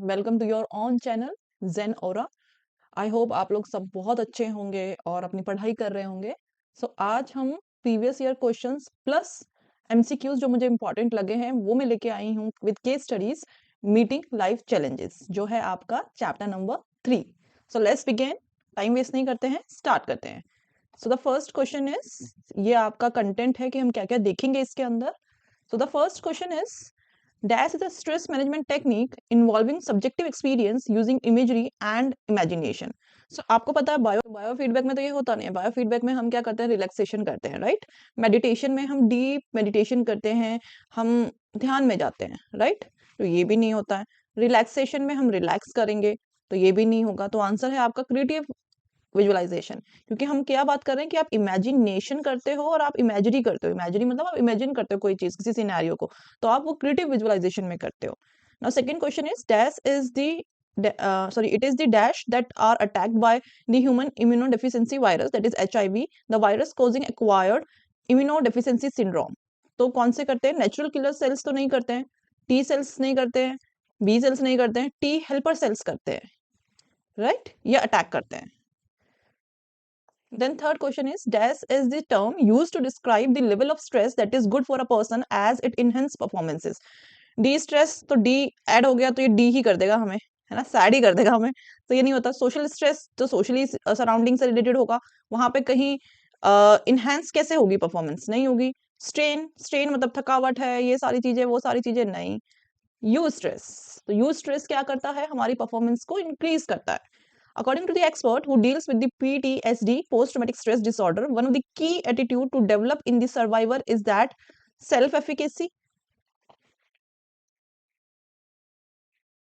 Welcome to your own channel जेन ओरा। I hope आप लोग सब बहुत अच्छे होंगे और अपनी पढ़ाई कर रहे होंगे। आज हम previous year questions plus MCQs जो मुझे इंपॉर्टेंट लगे हैं वो मैं लेके आई हूँ with case studies meeting life challenges, जो है आपका chapter number 3। So let's begin, time waste नहीं करते हैं, स्टार्ट करते हैं। So the first question is, ये आपका कंटेंट है कि हम क्या क्या देखेंगे इसके अंदर। सो the first question is, DASH is a stress management technique involving subjective experience using imagery and imagination. So आपको पता है बायो फीडबैक में तो ये होता नहीं है। बायो फीडबैक में हम क्या करते हैं, रिलैक्सेशन करते हैं, राइट। मेडिटेशन में हम डीप मेडिटेशन करते हैं, हम ध्यान में जाते हैं, राइट। तो ये भी नहीं होता है। रिलैक्सेशन में हम रिलैक्स करेंगे, तो ये भी नहीं होगा। तो आंसर है आपका क्रिएटिव विजुअलाइजेशन। क्योंकि हम क्या बात कर रहे हैं कि आप इमेजिनेशन करते हो और आप इमेजरी करते हो। इमेजरी मतलब आप इमेजिन करते हो कोई चीज, किसी सिनेरियो को, तो आप वो क्रिएटिव विजुअलाइजेशन में करते हो। Now second question is, dash is the it is the dash that are attacked by the human immunodeficiency virus, that is HIV, the virus causing acquired immunodeficiency syndrome. तो कौन से करते हैं? नेचुरल किलर सेल्स तो नहीं करते हैं, T cells नहीं करते हैं, बी सेल्स नहीं करते हैं, टी हेल्पर सेल्स करते हैं, राइट, ये अटैक करते हैं। Then third question is, dash is the term used to describe the level of stress that is good for a person as it enhances performances. D stress, तो D add हो गया तो ये D ही कर देगा हमें, है ना, सैड ही कर देगा हमें। तो ये नहीं होता। सोशल स्ट्रेस तो सोशली सराउंडिंग से रिलेटेड होगा, वहां पे कहीं इनहेंस कैसे होगी परफॉर्मेंस? नहीं होगी। स्ट्रेन, स्ट्रेन मतलब थकावट है, ये सारी चीजें, वो सारी चीजें नहीं। यू स्ट्रेस, तो यू स्ट्रेस क्या करता है? हमारी परफॉर्मेंस को इंक्रीज करता है। According to the expert who deals with the PTSD, post-traumatic stress disorder, one of the key attitude to develop in the survivor is that self-efficacy,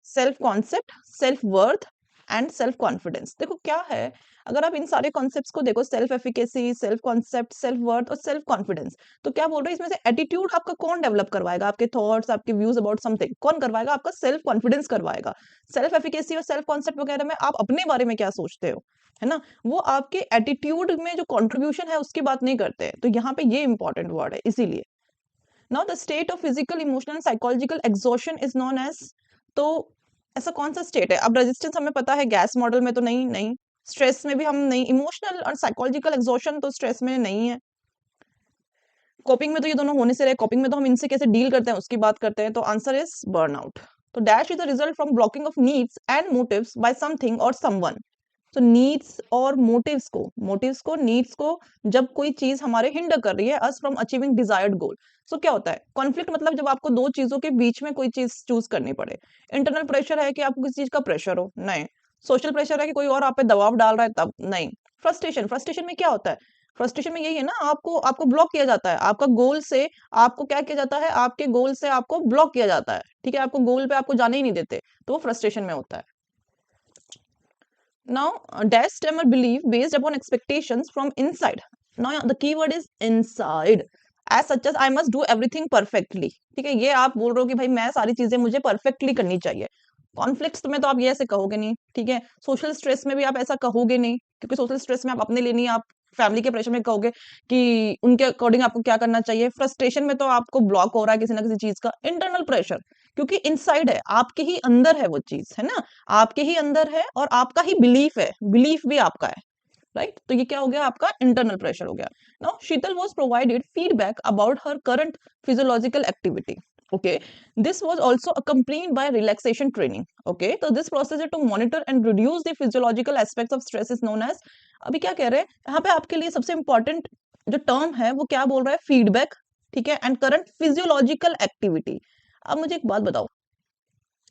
self-concept, self-worth and self confidence. देखो क्या है, अगर आप इन सारे concepts को देखो, self efficacy, self concept, self worth और self confidence, तो क्या बोल रहे हैं इसमें से एटीट्यूड आपका कौन डेवलप करवाएगा? आपके थॉट्स, आपके व्यूज अबाउट समथिंग कौन करवाएगा? आपका सेल्फ कॉन्फिडेंस करवाएगा। सेल्फ एफिकेसी और सेल्फ कॉन्सेप्ट वगैरह में आप अपने बारे में क्या सोचते हो, है ना, वो आपके एटीट्यूड में जो कॉन्ट्रीब्यूशन है उसकी बात नहीं करते हैं। तो यहाँ पे ये इंपॉर्टेंट वर्ड है, इसीलिए। Now the state of physical, emotional, psychological exhaustion is known as, तो ऐसा कौन सा स्टेट है? अब रेजिस्टेंस हमें पता है, गैस मॉडल में तो नहीं, नहीं। स्ट्रेस में भी हम नहीं। इमोशनल और साइकोलॉजिकल एग्जॉशन तो स्ट्रेस में नहीं है। कोपिंग में तो ये दोनों होने से रहे। कोपिंग में तो हम इनसे कैसे डील करते हैं उसकी बात करते हैं। तो आंसर इज बर्नआउट। तो dash is the result from blocking of needs and motives by something और समवन। तो नीड्स और मोटिव्स को नीड्स को जब कोई चीज हमारे हिंडर कर रही है us from achieving desired goal. So क्या होता है? कॉन्फ्लिक्ट मतलब जब आपको दो चीजों के बीच में कोई चीज चूज करनी पड़े। इंटरनल प्रेशर है कि आपको किसी चीज का प्रेशर हो, नहीं। सोशल प्रेशर है कि कोई और आप पे दबाव डाल रहा है, तब नहीं। फ्रस्ट्रेशन, फ्रस्ट्रेशन में क्या होता है? फ्रस्ट्रेशन में यही है ना, आपको आपको ब्लॉक किया जाता है। आपका गोल से आपको क्या किया जाता है? आपके गोल से आपको ब्लॉक किया जाता है, ठीक है, आपको गोल पे आपको जाने ही नहीं देते, तो वो फ्रस्ट्रेशन में होता है। Now, dash stem or belief based upon expectations from inside. Now, the keyword is inside. As such as I must do everything perfectly. ठीक है, ये आप बोल रहे हो कि भाई मैं सारी चीजें मुझे परफेक्टली करनी चाहिए। कॉन्फ्लिक्ट्स में तो आप ये ऐसे कहोगे नहीं, ठीक है। सोशल स्ट्रेस में भी आप ऐसा कहोगे नहीं, क्योंकि सोशल स्ट्रेस में आप अपने लिए नहीं, आप फैमिली के प्रेशर में कहोगे कि उनके अकॉर्डिंग आपको क्या करना चाहिए। फ्रस्ट्रेशन में तो आपको ब्लॉक हो रहा है किसी ना किसी चीज का। इंटरनल प्रेशर, क्योंकि इनसाइड है, आपके ही अंदर है वो चीज, है ना, आपके ही अंदर है और आपका ही बिलीफ है, बिलीफ भी आपका है, राइट। तो ये क्या हो गया? आपका इंटरनल प्रेशर हो गया। Now Sheetal was provided feedback about her current physiological activity. Okay, this was also accompanied by relaxation training. Okay, so this process to monitor and reduce the physiological aspects of stress is known as, अभी क्या कह रहे हैं यहाँ पे आपके लिए सबसे इंपॉर्टेंट जो टर्म है वो क्या बोल रहा है? फीडबैक, ठीक है, एंड करंट फिजियोलॉजिकल एक्टिविटी। अब मुझे एक बात बताओ,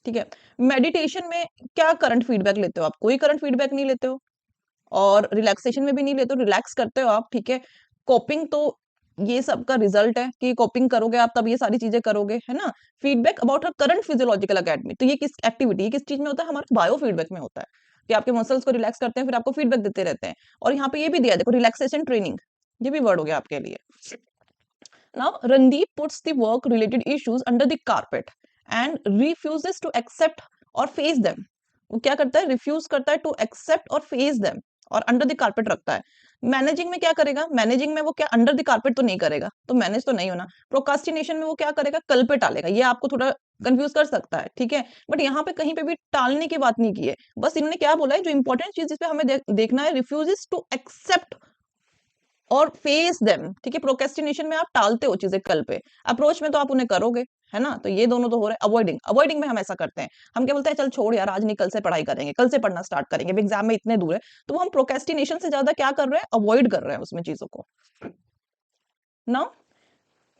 ठीक है, मेडिटेशन में क्या करंट फीडबैक लेते हो आप? कोई करंट फीडबैक नहीं लेते हो, और रिलैक्सेशन में भी नहीं लेते हो, रिलैक्स करते हो आप, ठीक है। कोपिंग तो ये सब का रिजल्ट है कि कोपिंग करोगे आप तब ये सारी चीजें करोगे, है ना। Feedback about her current physiological academy, तो ये किस एक्टिविटी, किस चीज में होता है? हमारे बायो फीडबैक में होता है कि आपके मसल्स को रिलैक्स करते हैं, फिर आपको फीडबैक देते रहते हैं। और यहाँ पे ये भी दिया, देखो, रिलैक्सेशन ट्रेनिंग, ये भी वर्ड हो गया आपके लिए। Now, Randeep puts the work-related issues under the carpet and refuses to accept or face them. वो क्या करता है? रिफ्यूज करता है टू एक्सेप्ट और फेस देम, और अंडर द कारपेट रखता है। मैनेजिंग में क्या करेगा? मैनेजिंग में वो क्या अंडर द कारपेट तो नहीं करेगा, तो मैनेज तो नहीं होना। प्रोकास्टिनेशन में वो क्या करेगा? कल पे टालेगा। ये आपको थोड़ा कंफ्यूज कर सकता है, ठीक है। बट यहाँ पे कहीं पे भी टालने की बात नहीं की है, बस इन्होंने क्या बोला है, जो इंपॉर्टेंट चीज जिस पे हमें देखना है, रिफ्यूजेस टू एक्सेप्ट और फेस देम, ठीक है। प्रोक्रेस्टिनेशन में आप टालते हो चीजें कल पे, अप्रोच में तो आप उन्हें करोगे, है ना। तो ये दोनों तो हो रहे हैं। अवॉइडिंग, अवॉइडिंग में हम ऐसा करते हैं, हम क्या बोलते हैं, चल छोड़ यार, आज नहीं कल से पढ़ाई करेंगे, कल से पढ़ना स्टार्ट करेंगे, एग्जाम में इतने दूर है। तो वो हम प्रोक्रेस्टिनेशन से ज्यादा क्या कर रहे हैं, अवॉइड कर रहे हैं उसमें चीजों को। Now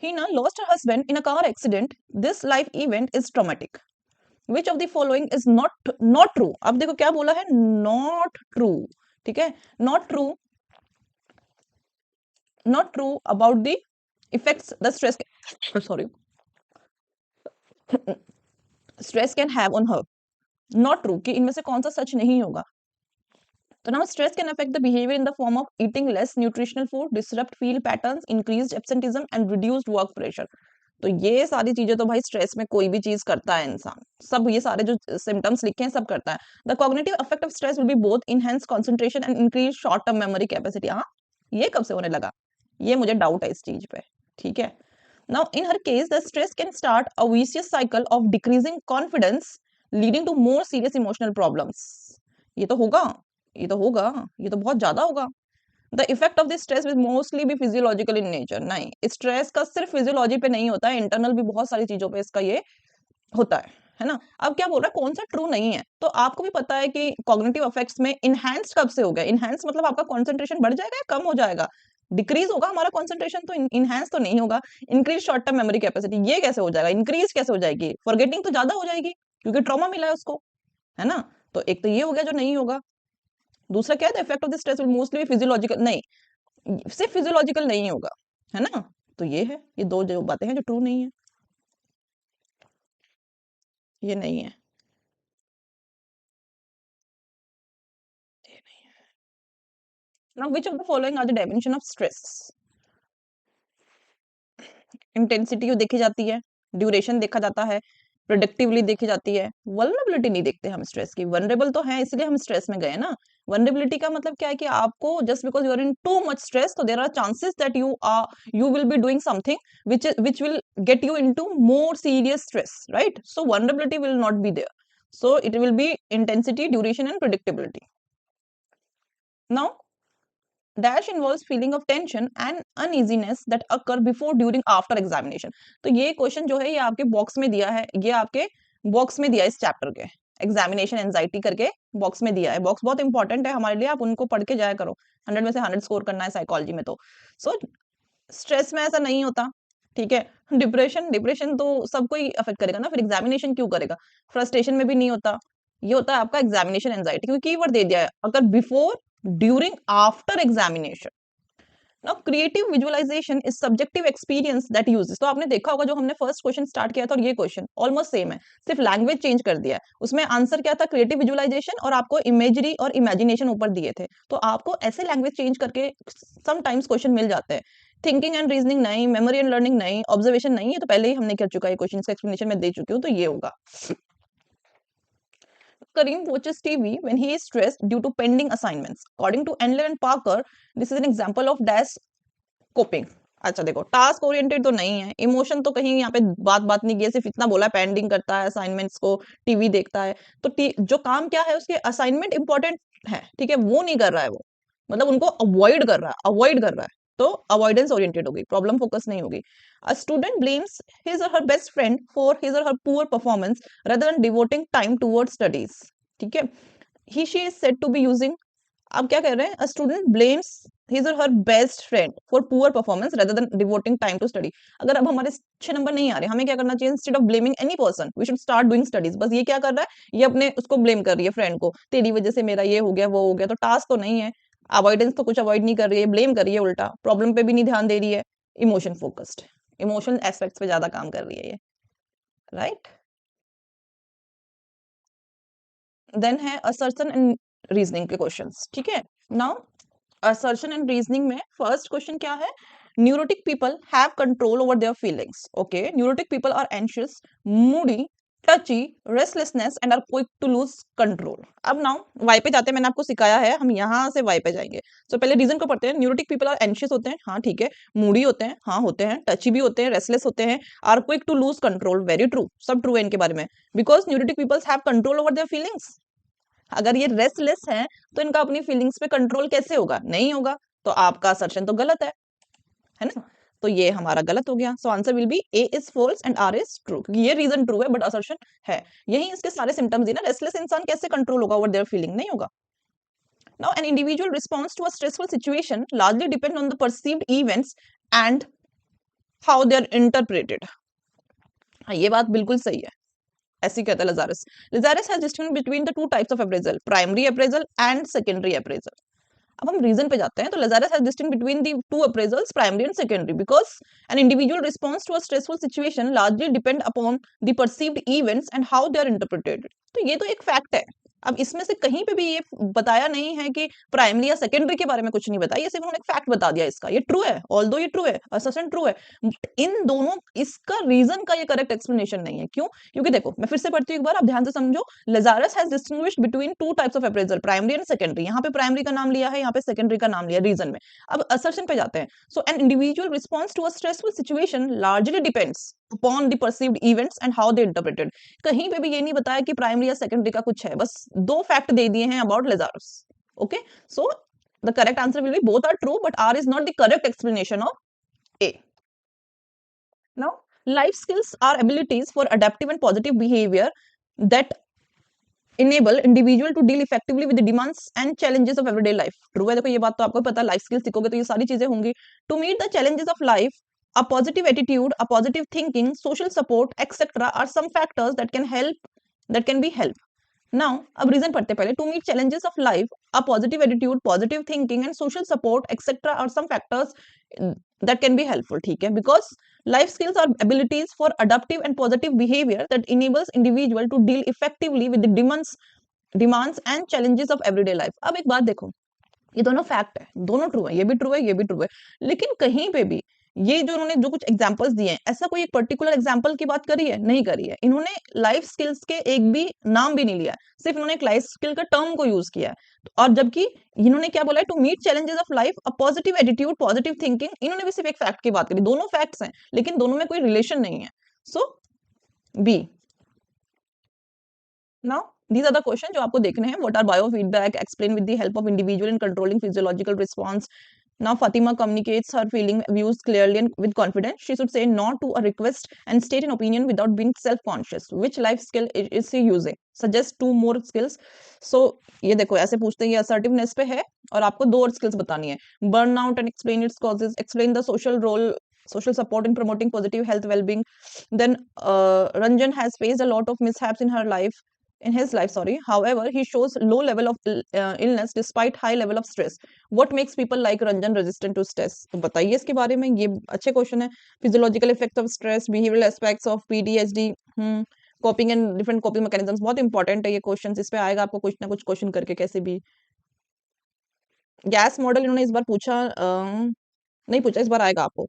Hina lost her husband in a car accident. This life event is traumatic. Which of the following is not true? अब देखो क्या बोला है, not true, ठीक है। not true, not true about the effects the stress sorry stress can have on her. not true कि इनमें से कौन सा सच नहीं होगा। तो now stress can affect the behavior in the form of eating less nutritional food, disrupt feel patterns, increased absenteeism and reduced work pressure. तो ये सारी चीजें तो भाई स्ट्रेस में कोई भी चीज करता है इंसान, सब ये सारे जो सिम्टम्स लिखे हैं सब करता है। The cognitive effect of stress will be both enhance concentration and increase short term memory capacity. हाँ, ये कब से होने लगा, ये मुझे डाउट है इस चीज पे, ठीक है। Now in her case the stress can start a vicious cycle of decreasing confidence leading to more serious emotional problems. ये तो होगा, ये तो होगा, ये तो बहुत ज्यादा होगा। The effect of this stress will mostly be physiological in nature. नहीं, स्ट्रेस का सिर्फ फिजियोलॉजी पे नहीं होता है, इंटरनल भी बहुत सारी चीजों पे इसका ये होता है ना। अब क्या बोल रहा है, कौन सा ट्रू नहीं है, तो आपको भी पता है कि कॉग्निटिव इफेक्ट्स में इनहैंस कब से हो गया, इनहैंस मतलब आपका कंसंट्रेशन बढ़ जाएगा या कम हो जाएगा, डिक्रीज होगा हमारा कंसंट्रेशन, तो इनहैंस तो नहीं होगा। Increase short term memory capacity, ये कैसे हो जाएगा, इंक्रीज कैसे हो जाएगी, फॉरगेटिंग तो ज्यादा हो जाएगी क्योंकि ट्रॉमा मिला है उसको, है ना। तो एक तो ये हो गया जो नहीं होगा। दूसरा क्या है, effect of the stress will mostly physiological, नहीं सिर्फ फिजियोलॉजिकल नहीं होगा, है ना। तो ये है, ये दो जो बातें हैं जो ट्रू नहीं है, ये नहीं है, ये नहीं है। Now which of the following are the dimension of stress. Intensity देखी जाती है, ड्यूरेशन देखा जाता है, प्रोडक्टिवली देखी जाती है, वल्नरेबिलिटी नहीं देखते हम स्ट्रेस की। वनरेबल तो है इसलिए हम स्ट्रेस में गए ना। वनरेबिलिटी का मतलब क्या है कि आपको just because you are in too much stress, तो there are chances that you will be doing something which will get you into more serious stress, right? So vulnerability will not be there, so it will be intensity, duration and predictability. Now dash involves feeling of tension and uneasiness that occur before, during, after examination. तो ये question जो है ये आपके box में दिया है, ये आपके बॉक्स में दिया है इस चैप्टर के, एग्जामिनेशन एंजाइटी करके बॉक्स में दिया है। बॉक्स बहुत इंपॉर्टेंट है हमारे लिए, आप उनको पढ़ के जाया करो, 100 में से 100 स्कोर करना है साइकोलॉजी में। तो सो स्ट्रेस में ऐसा नहीं होता, ठीक है। डिप्रेशन, डिप्रेशन तो सबको ही अफेक्ट करेगा ना, फिर एग्जामिनेशन क्यों करेगा। फ्रस्ट्रेशन में भी नहीं होता, ये होता है आपका एग्जामिनेशन एंजाइटी, क्योंकि कीवर्ड दे दिया है, अगर before, during, after examination. Now creative visualisation is subjective experience that uses. तो आपने देखा होगा जो हमने फर्स्ट क्वेश्चन स्टार्ट किया था और ये क्वेश्चन ऑलमोस्ट सेम है, सिर्फ लैंग्वेज चेंज कर दिया है। उसमें आंसर क्या था, क्रिएटिव विजुअलाइजेशन, और आपको इमेजरी और इमेजिनेशन ऊपर दिए थे। तो आपको ऐसे लैंग्वेज चेंज करके समटाइम्स क्वेश्चन मिल जाते हैं। थिंकिंग एंड रीजनिंग नहीं, मेमोरी एंड लर्निंग नहीं, ऑब्जर्वेशन नहीं, है तो पहले ही हमने कर चुका है, क्वेश्चन का एक्सप्लेनेशन में दे चुकी हूँ, तो ये होगा। Karim watches TV when he is stressed due to pending assignments. According to Endler and Parker, this is an example of dash coping. अच्छा देखो, टास्क ओरिएंटेड तो नहीं है, इमोशन तो कहीं यहाँ पे बात बात नहीं की है, सिर्फ इतना बोला पेंडिंग करता है असाइनमेंट्स को, टीवी देखता है। तो जो काम क्या है, उसके असाइनमेंट इंपॉर्टेंट है, ठीक है, वो नहीं कर रहा है वो, मतलब उनको अवॉइड कर रहा है, अवॉइड कर रहा है, तो अवॉइडेंस ओरिएंटेड होगी, प्रॉब्लम फोकस नहीं होगी। A student blames his or her best friend for his or her poor performance rather than devoting time towards studies, ठीक है। he she is said to be using, आप क्या कह रहे हैं, a student blames his or her best friend for poor performance rather than devoting time to study। अगर अब हमारे 6 नंबर नहीं आ रहे, हमें क्या करना चाहिए, instead of blaming any person we should start doing studies। बस ये क्या कर रहा है, ये अपने उसको ब्लेम कर रही है, फ्रेंड को, तेरी वजह से मेरा ये हो गया वो हो गया। तो टास्क तो नहीं है, अवॉइडेंस तो कुछ अवॉइड नहीं कर रही है, ब्लेम कर रही है, उल्टा प्रॉब्लम पे भी नहीं ध्यान दे रही है, इमोशन फोकस्ड, इमोशनल एस्पेक्ट्स पे ज्यादा काम कर रही है ये, राइट। देन है असर्शन एंड रीजनिंग के क्वेश्चंस, ठीक है। नाउ assertion and reasoning में फर्स्ट क्वेश्चन क्या है, neurotic people have control over their feelings. Okay, neurotic people are anxious, moody, touchy, restlessness and are quick to lose control. अब now why पे जाते हैं, मैंने आपको सिखाया है, हम यहाँ से वाई पे जाएंगे। तो पहले रीजन को पढ़ते हैं। न्यूरोटिक पीपल आर एंशियस होते हैं, हाँ ठीक है। मूडी होते हैं, हाँ होते हैं। टची भी होते हैं, रेस्टलेस होते हैं। Are quick to lose control, very true, सब ट्रू है इनके बारे में। Because neurotic peoples have control over their feelings. अगर ये रेस्टलेस हैं तो इनका अपनी फीलिंग्स पे कंट्रोल कैसे होगा? नहीं होगा। तो आपका असर्शन तो गलत है ना? तो ये हमारा गलत हो गया। So answer will be A is false and R is true, क्योंकि ये रीजन ट्रू है बट असर्शन है। यही इसके सारे सिम्टम्स दिए ना। रेस्टलेस इंसान कैसे कंट्रोल होगा ओवर देयर फीलिंग? नहीं होगा। Now an individual response to a stressful situation largely depend on the perceived events and how they are interpreted। हाँ, ये बात बिल्कुल सही है। ऐसे कहता है Lazarus। Lazarus has distinguished between the two types of appraisal, primary appraisal and secondary appraisal। अब हम रीजन पे जाते हैं। तो Lazarus has distinguished between the two appraisals, primary and secondary, because an individual response to a stressful situation largely depend upon the perceived events and how they are interpreted। तो ये तो एक फैक्ट है। अब इसमें से कहीं पे भी ये बताया नहीं है कि प्राइमरी या सेकेंडरी के बारे में कुछ नहीं बताया, ये सिर्फ उन्होंने एक फैक्ट बता दिया इसका। ये ट्रू है, ऑल्दो ये ट्रू है, असर्शन ट्रू है। इन दोनों, इसका रीजन का ये करेक्ट एक्सप्लेनेशन नहीं है। क्यों? क्योंकि देखो, मैं फिर से पढ़ती हूँ एक बार, आप ध्यान से समझो। Lazarus has distinguished between two types of appraisal, primary and secondary। यहाँ पे प्राइमरी का नाम लिया है, यहाँ पे सेकेंडरी का नाम लिया रीजन में। अब असर्शन पे जाते हैं। So an individual response to a stressful situation largely depends upon the perceived events and how they interpreted। कहीं पे भी ये नहीं बताया कि प्राइमरी या सेकेंडरी का कुछ है, बस दो फैक्ट दे दिए हैं about Lazarus। Okay, so the correct answer will be both are true but R is not the correct explanation of A. Now, life skills are abilities for adaptive and positive behavior that enable individual to deal effectively with the demands and challenges of everyday life। True है, देखो ये बात तो आपको पता है। Life skills सीखोगे तो ये सारी चीजें होंगी। To meet the challenges of life, a positive attitude, a positive thinking, social support, etc. are some factors that can be help। Now, अब रीजन पढ़ते पहले। To meet challenges of life, a positive attitude, positive thinking and social support, etc. are some factors that can be helpful। ठीक है, because life skills are abilities for adaptive and positive behavior that enables individual to deal effectively with the demands and challenges of everyday life। अब एक बात देखो, ये दोनों fact है, दोनों ट्रू है, ये भी ट्रू है, ये भी ट्रू है। लेकिन कहीं पे भी ये जो उन्होंने जो कुछ एग्जांपल्स दिए हैं, ऐसा कोई एक पर्टिकुलर एग्जांपल की बात करी है? नहीं करी है। इन्होंने लाइफ स्किल्स के एक भी नाम भी नहीं लिया, सिर्फ इन्होंने एक लाइफ स्किल का टर्म को यूज किया है। और जबकि इन्होंने क्या बोला है? To meet challenges of life, a positive attitude, positive thinking. इन्होंने भी सिर्फ एक फैक्ट की बात करी। दोनों फैक्ट्स हैं लेकिन दोनों में कोई रिलेशन नहीं है। सो B. Now, these are the questions जो आपको देखने हैं। What are biofeedback? Explain with the help of individual in controlling physiological response। Now, Fatima communicates her feeling views clearly and with confidence। She should say no to a request and state an opinion without being self-conscious। Which life skill is she using? Suggest two more skills। So, ये देखो ऐसे पूछते हैं, ये assertiveness पे है और आपको दो और skills बतानी है। Burnout and explain its causes। Explain the social role, social support in promoting positive health well-being। Then Ranjan has faced a lot of mishaps in his life, sorry, however he shows low level of illness despite high level of stress। what makes people like Ranjan resistant to stress? तो बताइए इसके बारे में। ये अच्छे question है। Physiological effects of stress, behavioural aspects of PTSD, कॉपिंग and different कॉपिंग mechanisms. बहुत important है ये क्वेश्चन, इस पे आएगा आपको कुछ ना कुछ क्वेश्चन करके कैसे भी। गैस मॉडल इन्होंने इस बार पूछा नहीं पूछा, इस बार आएगा आपको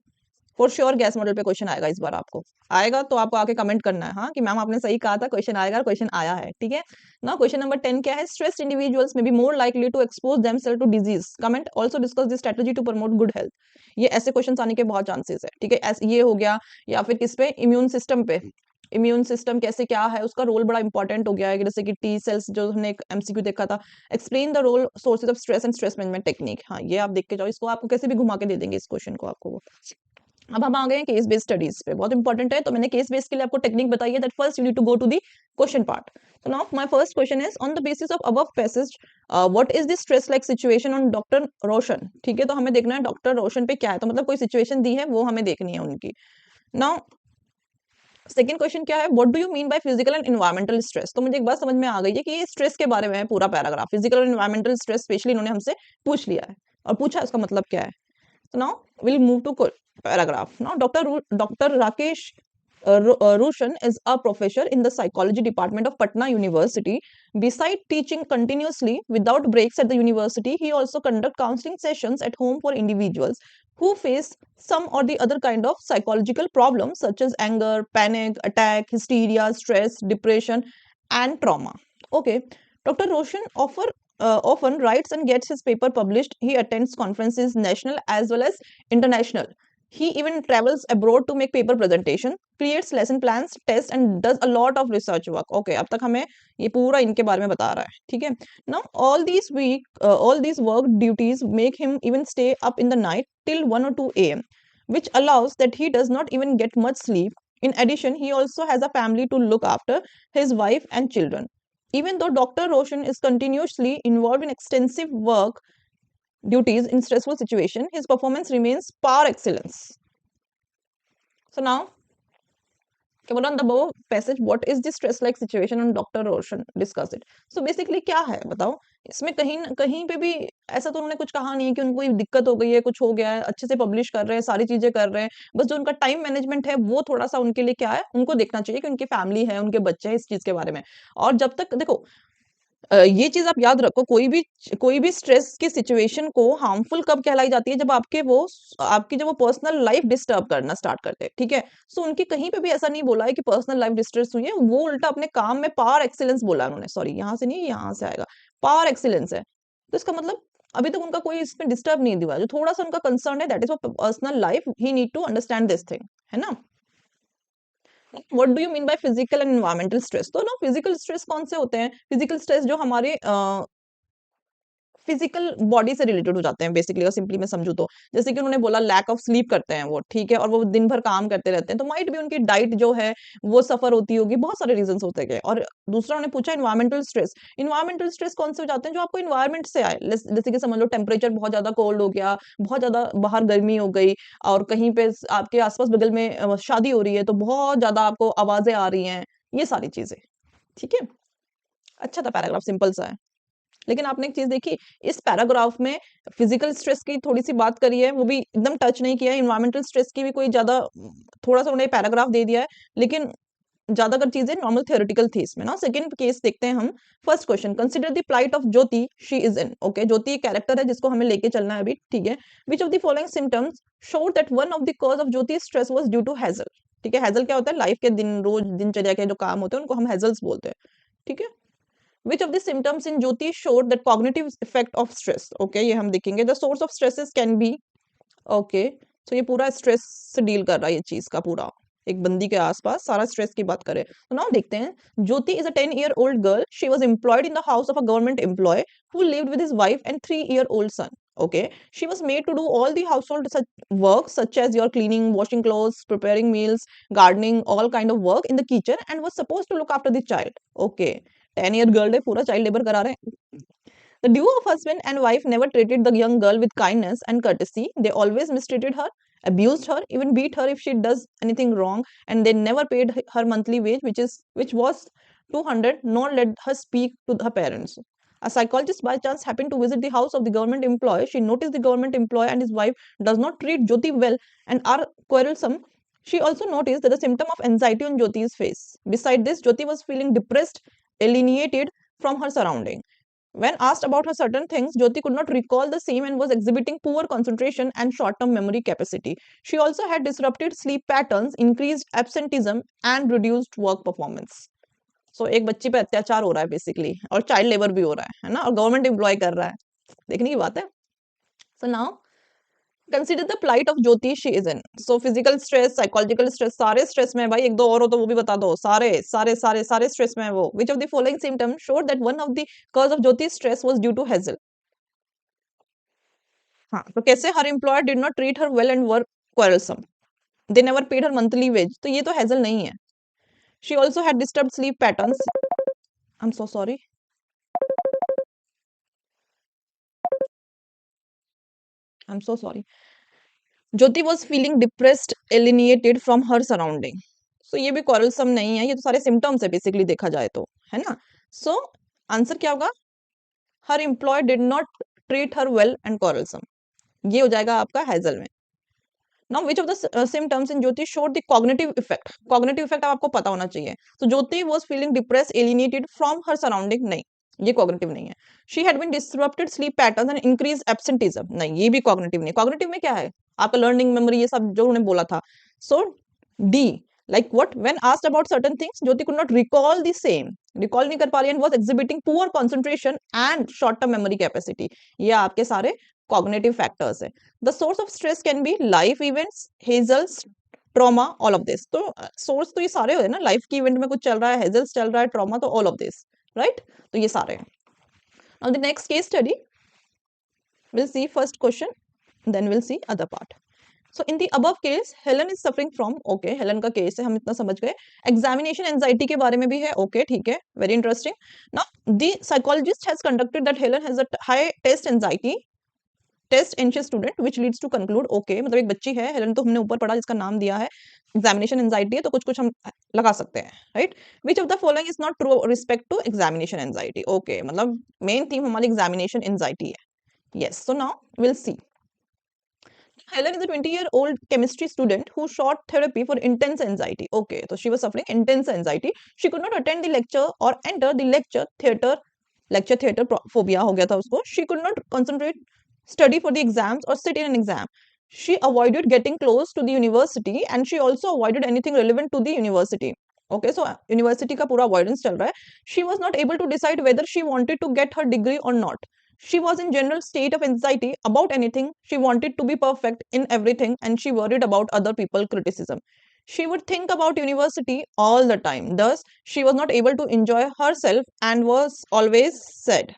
फॉर श्योर। गैस मॉडल पे क्वेश्चन आएगा इस बार, आपको आएगा तो आपको आके कमेंट करना है हाँ कि मैम आपने सही कहा था, क्वेश्चन आएगा, क्वेश्चन आया है। ठीक है ना। क्वेश्चन नंबर 10 क्या है? Stressed individuals may be more likely to expose themselves to disease. Comment also discuss the strategy to promote good health. ये ऐसे क्वेश्चन आने के बहुत चांसेस है। ठीक है, ये हो गया। या फिर किस पे? इम्यून सिस्टम पे। इम्यून सिस्टम कैसे क्या है, उसका रोल बड़ा इंपॉर्टेंट हो गया है। जैसे कि टी सेल्स जो हमने एक एमसीक्यू देखा था। Explain the role sources of stress and stress management technique. हाँ, ये आप देख के जाओ, इसको आपको कैसे भी घुमा के दे देंगे इस क्वेश्चन को आपको वो। अब हम आ गए हैं केस बेस्ड स्टडीज पे, बहुत इंपॉर्टेंट है। तो मैंने केस बेस्ड के लिए आपको टेक्निक बताई है। That first you need to go to the question part. तो now my first question is on the basis of above passage what is the stress like situation on doctor Roshan. ठीक है, तो हमें देखना है डॉक्टर रोशन पे क्या है। तो मतलब कोई सिचुएशन दी है वो हमें देखनी है उनकी। नाउ सेकंड क्वेश्चन क्या है? What do you mean by physical and environmental stress. तो मुझे एक बात समझ में आ गई है कि ये स्ट्रेस के बारे में है पूरा पैराग्राफ। फिजिकल और एनवायरमेंटल स्ट्रेस स्पेशली इन्होंने हमसे पूछ लिया है और पूछा इसका मतलब क्या है। So now we'll move to paragraph। Now Dr. Rakesh Roshan is a professor in the psychology department of Patna University. Beside teaching continuously without breaks at the university, he also conducts counseling sessions at home for individuals who face some or the other kind of psychological problems such as anger, panic, attack, hysteria, stress, depression, and trauma. Okay, Dr. Roshan often writes and gets his paper published. He attends conferences, national as well as international. He even travels abroad to make paper presentation, creates lesson plans, tests, and does a lot of research work. Okay, अब तक हमें ये पूरा इनके बारे में बता रहा है, ठीक है? Now all these work duties make him even stay up in the night till 1 or 2 a.m., which allows that he does not even get much sleep. In addition, he also has a family to look after, his wife and children. Even though Dr. Roshan is continuously involved in extensive work duties in stressful situation, his performance remains par excellence. So now, on the above passage, what is the stress like situation, and Dr. Roshan discuss it. So basically क्या है बताओ, इसमें कहीं कहीं पे भी ऐसा तो उन्होंने कुछ कहा नहीं है कि उनको दिक्कत हो गई है, कुछ हो गया है, अच्छे से पब्लिश कर रहे हैं, सारी चीजें कर रहे हैं, बस जो उनका टाइम मैनेजमेंट है वो थोड़ा सा उनके लिए क्या है, उनको देखना चाहिए कि उनकी फैमिली है, उनके बच्चे हैं, इस चीज के बारे में। और जब तक देखो ये चीज आप याद रखो, कोई भी स्ट्रेस की सिचुएशन को हार्मफुल कब कहलाई जाती है, जब आपकी जब वो पर्सनल लाइफ डिस्टर्ब करना स्टार्ट करते हैं, ठीक है? सो उनकी कहीं पे भी ऐसा नहीं बोला है कि पर्सनल लाइफ डिस्टर्ब हुई है, वो उल्टा अपने काम में पावर एक्सीलेंस बोला है उन्होंने। सॉरी, यहाँ से नहीं, यहाँ से आएगा, पावर एक्सीलेंस है। तो इसका मतलब अभी तक उनका कोई इसमें डिस्टर्ब नहीं दिया, जो थोड़ा सा उनका कंसर्न है that is personal life, he need to understand this thing, है ना? What do you mean by physical and environmental stress? तो ना फिजिकल स्ट्रेस कौन से होते हैं? फिजिकल स्ट्रेस जो हमारे फिजिकल बॉडी से रिलेटेड हो जाते हैं बेसिकली, और सिंपली मैं समझू तो जैसे कि उन्होंने बोला लैक ऑफ स्लीप करते हैं वो, ठीक है, और वो दिन भर काम करते रहते हैं, तो माइट भी उनकी डाइट जो है वो सफर होती होगी, बहुत सारे रीजंस होते हैं। और दूसरा उन्होंने पूछा इन्वायरमेंटल स्ट्रेस। इन्वायरमेंटल स्ट्रेस कौन से हो जाते हैं? जो आपको इन्वायरमेंट से आए, जैसे कि समझ लो टेम्परेचर बहुत ज्यादा कोल्ड हो गया, बहुत ज्यादा बाहर गर्मी हो गई, और कहीं पे आपके आसपास बगल में शादी हो रही है तो बहुत ज्यादा आपको आवाजें आ रही हैं, ये सारी चीजें, ठीक है? अच्छा था पैराग्राफ, सिंपल सा है। लेकिन आपने एक चीज देखी, इस पैराग्राफ में फिजिकल स्ट्रेस की थोड़ी सी बात करी है, वो भी एकदम टच नहीं किया है। इन्वायरमेंटल स्ट्रेस की भी कोई ज्यादा, थोड़ा सा उन्होंने पैराग्राफ दे दिया है, लेकिन ज्यादातर चीजें नॉर्मल थियोरेटिकल थी इसमें ना। सेकंड केस देखते हैं हम। First question, consider the plight of Jyoti, she is in. Okay, Jyoti एक कैरेक्टर है जिसको हमें लेके चलना है अभी, ठीक है? Which of the following symptoms show that one of the cause of Jyoti stress was due to hassle. ठीक है, हैजल क्या होता है? लाइफ के दिन, रोज दिनचर्या के जो काम होते हैं उनको हम हैजल्स बोलते हैं, ठीक है? Which of the symptoms in Jyoti showed that cognitive effect of stress? Okay, ये हम देखेंगे। The source of stresses can be, okay, so ये पूरा स्ट्रेस से डील कर रहा है ये चीज का पूरा, एक बंदी के आसपास सारा स्ट्रेस की बात करें तो नाउ देखते हैं। Jyoti is a 10-year-old girl. She was employed in the house of a government employee who lived with his wife and 3-year-old son. Okay, she was made to do all the household work such as your cleaning, washing clothes, preparing meals, gardening, all kind of work in the kitchen, and was supposed to look after the child. Okay, 10-year girl है, पूरा child labor करा रहे हैं। The duo of husband and wife never treated the young girl with kindness and courtesy. They always mistreated her, abused her, even beat her if she does anything wrong, and they never paid her monthly wage, which was 200, nor let her speak to her parents. A psychologist by chance happened to visit the house of the government employee. She noticed the government employee and his wife does not treat Jyoti well and are quarrelsome. She also noticed that the symptom of anxiety on Jyoti's face. Beside this, Jyoti was feeling depressed, alienated from her surrounding. When asked about her certain things, Jyoti could not recall the same and was exhibiting poor concentration and short-term memory capacity. She also had disrupted sleep patterns, increased absenteeism, and reduced work performance. So एक बच्ची पे अत्याचार हो रहा है basically, और child labour भी हो रहा है ना, और गवर्नमेंट एम्प्लॉय कर रहा है, देखने की बात है। So now consider the plight of Jyoti, she is in. So physical stress, psychological stress, सारे स्ट्रेस में भाई, एक दो और हो तो वो भी बता दो, सारे सारे सारे सारे स्ट्रेस में है वो। Which of the following symptom showed that one of the cause of Jyoti stress was due to hassle? हाँ, तो कैसे? Her employer did not treat her well and work quarrelsome, they never paid her monthly wage, तो ये तो hassle नहीं है। She also had disturb sleep patterns, I am so sorry, I am so sorry. Jyoti was feeling depressed, alienated from her surrounding. सो ये भी क्वारलसम नहीं है, ये तो सारे सिम्टम्स है बेसिकली देखा जाए तो, है ना? सो आंसर क्या होगा? Her employ did not treat her well and quarrelsome, ये हो जाएगा आपका हेजल में। Now which of the symptoms in Jyoti showed the cognitive effect, cognitive effect आपको पता होना चाहिए। तो Jyoti was feeling depress alienated from her surrounding, नहीं ये कॉग्निटिव नहीं है। She had been disrupted sleep pattern and increase absenteeism, नहीं ये भी कॉग्निटिव नहीं। कॉग्निटिव में क्या है आपका लर्निंग मेमोरी ये सब जो उन्होंने बोला था। सो D like what when asked about certain things Jyoti could not recall the same, recall नहीं कर पा रही and was exhibiting poor concentration and short term memory capacity, ये आपके सारे cognitive factors है। the source of stress can be life events, hazels, trauma, all of this। तो source तो ये सारे हो ना, life की event में कुछ चल रहा है, hazels चल रहा है, trauma, तो all of this, right? तो ये सारे हैं। now the next case study we'll see first question, then we'll see other part। So in the above case, Helen is suffering from, okay, Helen का case है, हम इतना समझ गए। Examination anxiety के बारे में भी है, okay, ठीक है, very interesting। Now the psychologist has conducted that Helen has a high test anxiety, test anxious student, which leads to conclude, okay, मतलब एक बच्ची है, Helen तो हमने ऊपर पढ़ा जिसका नाम दिया है, examination anxiety है, तो कुछ कुछ हम लगा सकते हैं, right? Which of the following is not true respect to examination anxiety? Okay, मतलब main theme हमारी examination anxiety है। Yes, so now we'll see। Helen is a 20-year-old chemistry student who sought therapy for intense anxiety. Okay, so she was suffering intense anxiety. She could not attend the lecture or enter the lecture theater phobia हो गया था उसको. She could not concentrate, study for the exams or sit in an exam. She avoided getting close to the university and she also avoided anything relevant to the university. Okay, so university का पूरा avoidance चल रहा है. She was not able to decide whether she wanted to get her degree or not. She was in general state of anxiety about anything. She wanted to be perfect in everything and she worried about other people's criticism. She would think about university all the time. Thus, she was not able to enjoy herself and was always sad.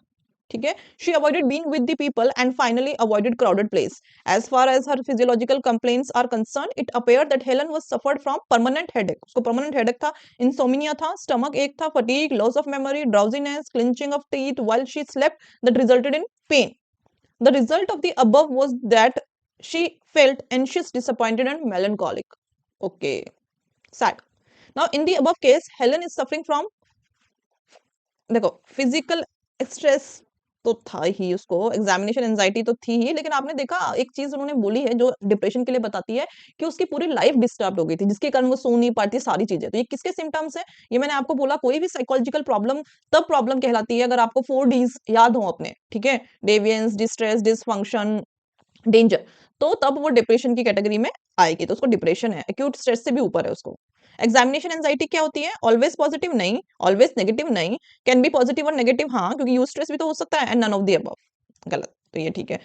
ठीक है, she avoided being with the people and finally avoided crowded place. As far as her physiological complaints are concerned, it appeared that Helen was suffered from permanent headache. उसको permanent headache था, insomnia था, stomach ache था, fatigue, loss of memory, drowsiness, clenching of teeth while she slept that resulted in pain. The result of the above was that she felt anxious, disappointed and melancholic. Okay, sad. Now in the above case, Helen is suffering from, देखो, physical stress तो था ही, उसको examination anxiety तो थी ही, लेकिन आपने देखा एक चीज उन्होंने बोली है जो डिप्रेशन के लिए बताती है कि उसकी पूरी लाइफ डिस्टर्ब हो गई थी जिसके कारण वो सो नहीं पाती, सारी चीजें। तो ये किसके सिम्टम्स है? ये मैंने आपको बोला, कोई भी साइकोलॉजिकल प्रॉब्लम तब प्रॉब्लम कहलाती है अगर आपको 4Ds याद हो अपने, ठीक है, डेवियंस, डिस्ट्रेस, डिसफंक्शन, डेंजर, तो तब वो डिप्रेशन की कैटेगरी में आएगी, तो उसको डिप्रेशन है, एक्यूट स्ट्रेस से भी ऊपर है उसको। एग्जामिनेशन एंजाइटी क्या होती है? ऑलवेज पॉजिटिव नहीं, ऑलवेज नेगेटिव नहीं, कैन बी पॉजिटिव और नेगेटिव, हाँ, क्योंकि यूज स्ट्रेस भी तो हो सकता है, and none of the above, गलत, तो ये ठीक है।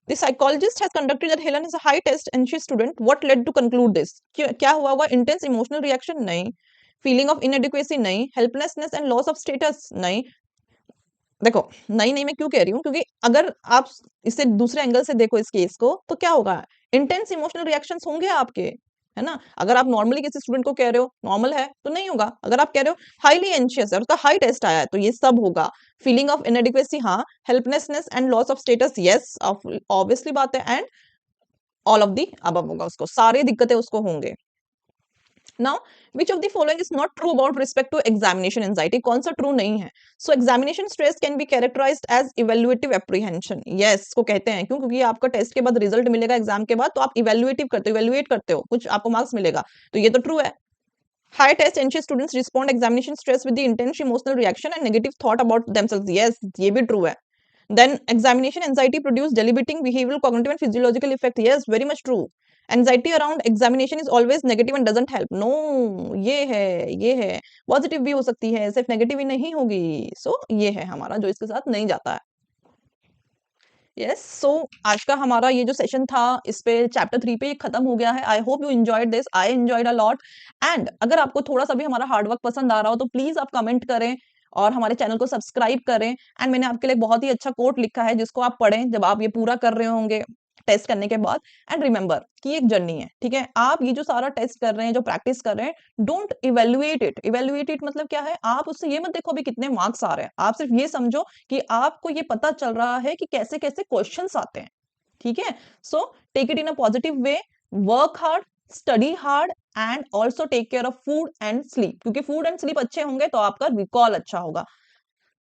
The psychologist has conducted that Helen is a high test anxious student. What led to conclude this? क्या हुआ होगा? Intense emotional reaction नहीं, feeling of inadequacy नहीं, helplessness and loss of status नहीं। देखो, नहीं नहीं मैं क्यों कह रही हूँ, क्योंकि अगर आप इसे दूसरे एंगल से देखो इस केस को, तो क्या होगा? इंटेंस इमोशनल रिएक्शंस होंगे आपके, है ना? अगर आप नॉर्मली किसी स्टूडेंट को कह रहे हो नॉर्मल है तो नहीं होगा। अगर आप कह रहे हो हाईली एंशियस है, उसका हाई टेस्ट आया है, तो ये सब होगा। फीलिंग ऑफ इनएडिक्वेसी, हाँ, helplessness and loss of status, yes, obviously बात है, and all of the above होगा, उसको सारी दिक्कतें उसको होंगे। Now, which of the following is not true about respect to examination anxiety? कौन सा true नहीं है? So, examination stress can be characterized as evaluative apprehension. Yes, को कहते हैं, क्यों? क्योंकि आपका टेस्ट के बाद रिजल्ट मिलेगा एग्जाम के बाद, तो आप इवेल्युएटिव करते हो, इवेल्युएट करते हो, कुछ आपको मार्क्स मिलेगा, तो ये तो ट्रू है। High test anxious students respond examination stress with the intense emotional reaction and negative thought about themselves. Yes, ये भी true है। Then examination anxiety produce deliberating behavioral, cognitive and physiological effect. Yes, very much true. Anxiety around examination is always negative and doesn't help. No, ये है positive भी हो सकती है, सिर्फ नेगेटिव ही नहीं होगी। सो ये है हमारा जो इसके साथ नहीं जाता है। यस, सो आज का हमारा ये जो सेशन था इस पे चैप्टर 3 पे खत्म हो गया है। I hope you enjoyed this, I enjoyed a lot. And अगर आपको थोड़ा सा भी हमारा हार्ड वर्क पसंद आ रहा हो तो प्लीज आप कमेंट करें और हमारे चैनल को सब्सक्राइब करें। एंड मैंने आपके लिए बहुत ही अच्छा कोट लिखा है जिसको आप पढ़ें जब आप ये पूरा कर रहे होंगे टेस्ट करने के बाद। एंड रिमेंबर कि एक जर्नी है, ठीक है? आप ये जो सारा टेस्ट कर रहे हैं, जो प्रैक्टिस कर रहे हैं, don't evaluate it. Evaluate it मतलब क्या है? आप उससे ये मत देखो अभी कितने मार्क्स आ रहे हैं, आप सिर्फ ये समझो कि आपको ये पता चल रहा है कि कैसे कैसे क्वेश्चंस आते हैं, ठीक है? So take it in a positive way, work hard, study hard and also take care of food and sleep, क्योंकि फूड एंड स्लीप अच्छे होंगे तो आपका रिकॉल अच्छा होगा।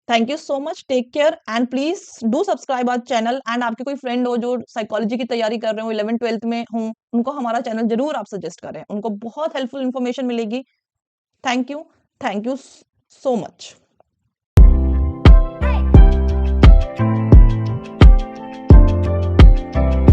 Thank you so much, take care and please do subscribe our channel. And आपके कोई friend हो जो साइकोलॉजी की तैयारी कर रहे हो, 11th-12th में हो, उनको हमारा चैनल जरूर आप सजेस्ट करें, उनको बहुत हेल्पफुल इंफॉर्मेशन मिलेगी। Thank you so much.